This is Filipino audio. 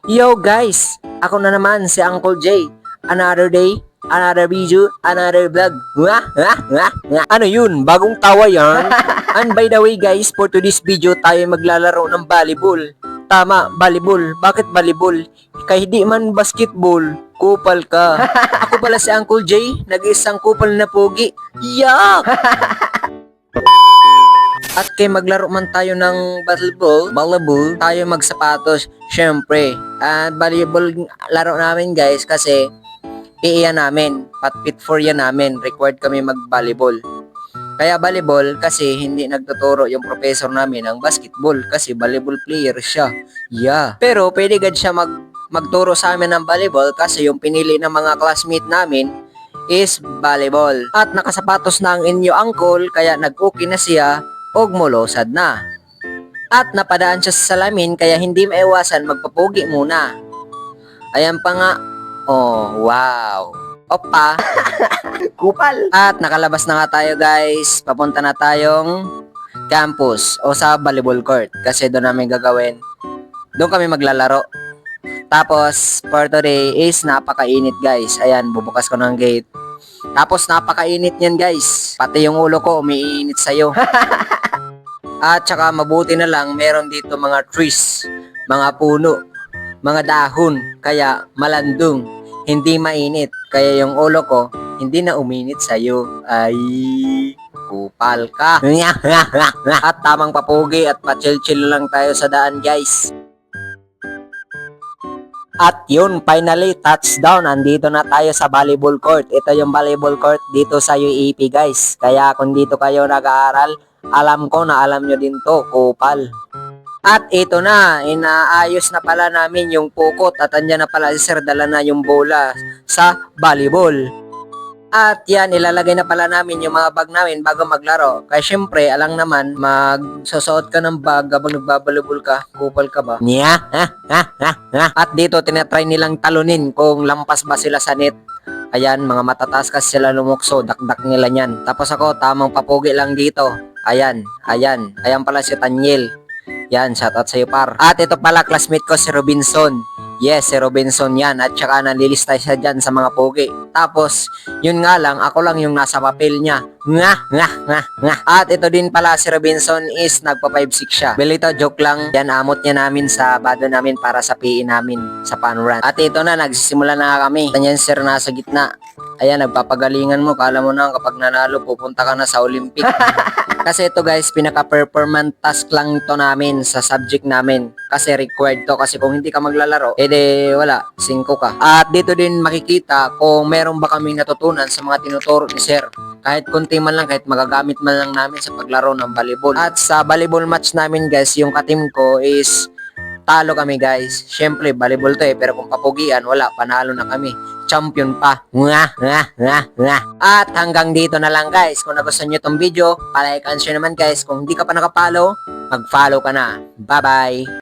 Yo guys! Ako na naman si Uncle J. Another day, another video, another vlog. Ano yun? Bagong tawa yan? And by the way guys, for today's video tayo maglalaro ng volleyball. Tama, volleyball. Bakit volleyball? Kahit di man basketball, kupal ka. Ako pala si Uncle J, nag-isang kupal na pogi. Yak! At kay maglaro man tayo ng volleyball, tayo magsapatos, syempre. At volleyball laro namin guys kasi PE yan namin, pat-fit for yan namin, required kami mag-volleyball. Kaya volleyball kasi hindi nagtuturo yung professor namin ng basketball kasi volleyball player siya. Yeah. Pero pwede gad siya magturo sa amin ng volleyball kasi yung pinili ng mga classmate namin is volleyball. At nakasapatos na ang inyo uncle kaya nag-okay na siya og molosad na. At napadaan siya sa salamin kaya hindi maiwasan magpapugi muna. Ayan pa nga. Oh, wow. Opa. Kupal. At nakalabas na nga tayo guys. Papunta na tayong campus o sa volleyball court kasi doon namin gagawin. Doon kami maglalaro. Tapos for today is napakainit guys. Ayan, bubukas ko ng gate. Tapos napakainit niyan guys. Pati yung ulo ko umiinit sa'yo. At saka mabuti na lang meron dito mga trees, mga puno, mga dahon, kaya malandong, hindi mainit. Kaya yung ulo ko hindi na uminit sa'yo. Ay, kupal ka. At tamang papugi at pa-chill-chill lang tayo sa daan guys. At yun, finally, touchdown. Andito na tayo sa volleyball court. Ito yung volleyball court dito sa UAP guys. Kaya kung dito kayo nag-aaral, alam ko na alam nyo din to, kupal. At ito na, inaayos na pala namin yung pukot at andyan na pala si Sir, dala na yung bola sa volleyball. At yan, ilalagay na pala namin yung mga bag namin bago maglaro. Kaya syempre, alang naman, magsusuot ka ng bag habang nagbabalibol ka, kupal ka ba? Nya? At dito, tinatry nilang talunin kung lampas ba sila sa net. Ayan, mga matataas kasi sila lumukso, dakdak nila yan. Tapos ako, tamang papugi lang dito. Ayan pala si Tanyel. Yan, shoutout sa'yo par. At ito pala, classmate ko si Robinson. Yes, si Robinson yan. At saka nalilista siya dyan sa mga pogi. Tapos, yun nga lang, ako lang yung nasa papel niya. At ito din pala si Robinson is nagpa 5'6 siya. Belito, joke lang. Yan, amot niya namin sa bado namin para sa PE namin sa fun run. At ito na, nagsisimula na kami. Tanyan sir nasa gitna. Ayan, nagpapagalingan mo. Kala mo na kapag nanalo, pupunta ka na sa Olympic. Kasi ito guys, pinaka-performance task lang to namin sa subject namin. Kasi required to. Kasi kung hindi ka maglalaro, edi wala, 5 ka. At dito din makikita kung meron ba kaming natutunan sa mga tinuturo ni Sir. Kahit konti man lang, kahit magagamit man lang namin sa paglaro ng volleyball. At sa volleyball match namin guys, yung ka-team ko is talo kami guys. Syempre, volleyball to pero kung papugian, wala, panalo na kami. Champion pa. At hanggang dito na lang guys. Kung nagustuhan nyo itong video, palike and share naman guys. Kung hindi ka pa nakapollow, mag-follow ka na. Bye-bye!